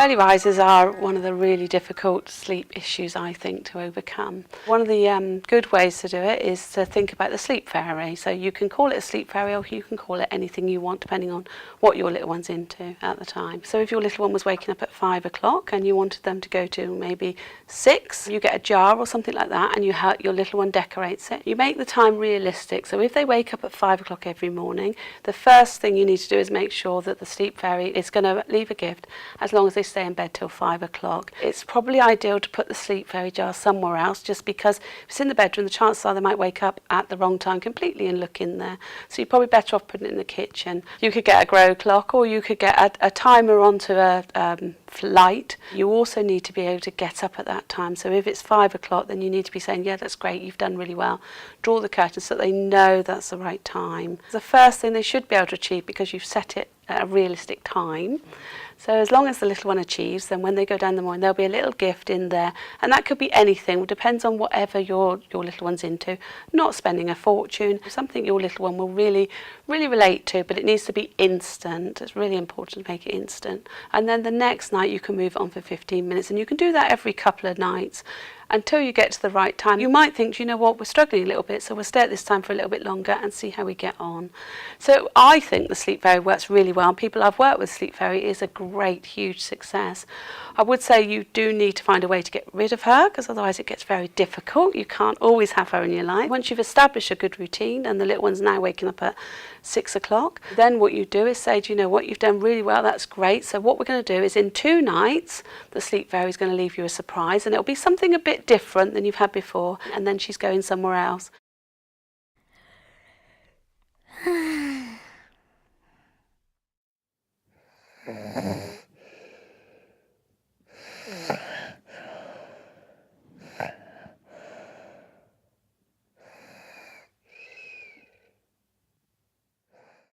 Early risers are one of the really difficult sleep issues, I think, to overcome. One of the good ways to do it is to think about the sleep fairy. So you can call it a sleep fairy or you can call it anything you want depending on what your little one's into at the time. So if your little one was waking up at 5 o'clock and you wanted them to go to maybe 6, you get a jar or something like that and your little one decorates it. You make the time realistic. So if they wake up at 5 o'clock every morning, the first thing you need to do is make sure that the sleep fairy is going to leave a gift as long as they stay in bed till 5 o'clock. It's probably ideal to put the sleep fairy jar somewhere else, just because if it's in the bedroom, the chances are they might wake up at the wrong time completely and look in there. So you're probably better off putting it in the kitchen. You could get a grow clock or you could get a timer onto a light. You also need to be able to get up at that time. So if it's 5 o'clock, then you need to be saying, yeah, that's great, you've done really well. Draw the curtains so that they know that's the right time. The first thing they should be able to achieve, because you've set it at a realistic time. So as long as the little one achieves, then when they go down the morning, there'll be a little gift in there. And that could be anything. It depends on whatever your little one's into. Not spending a fortune. Something your little one will really relate to, but it needs to be instant. It's really important to make it instant. And then the next night you can move it on for 15 minutes. And you can do that every couple of nights until you get to the right time. You might think, you know what, we're struggling a little bit, so we'll stay at this time for a little bit longer and see how we get on. So I think the sleep fairy works really well. People I've worked with, sleep fairy is a great, huge success. I would say you do need to find a way to get rid of her, because otherwise it gets very difficult. You can't always have her in your life. Once you've established a good routine and the little one's now waking up at 6 o'clock, then what you do is say, do you know what, you've done really well, that's great. So what we're going to do is in 2 nights, the sleep fairy is going to leave you a surprise, and it'll be something a bit different than you've had before, and then she's going somewhere else.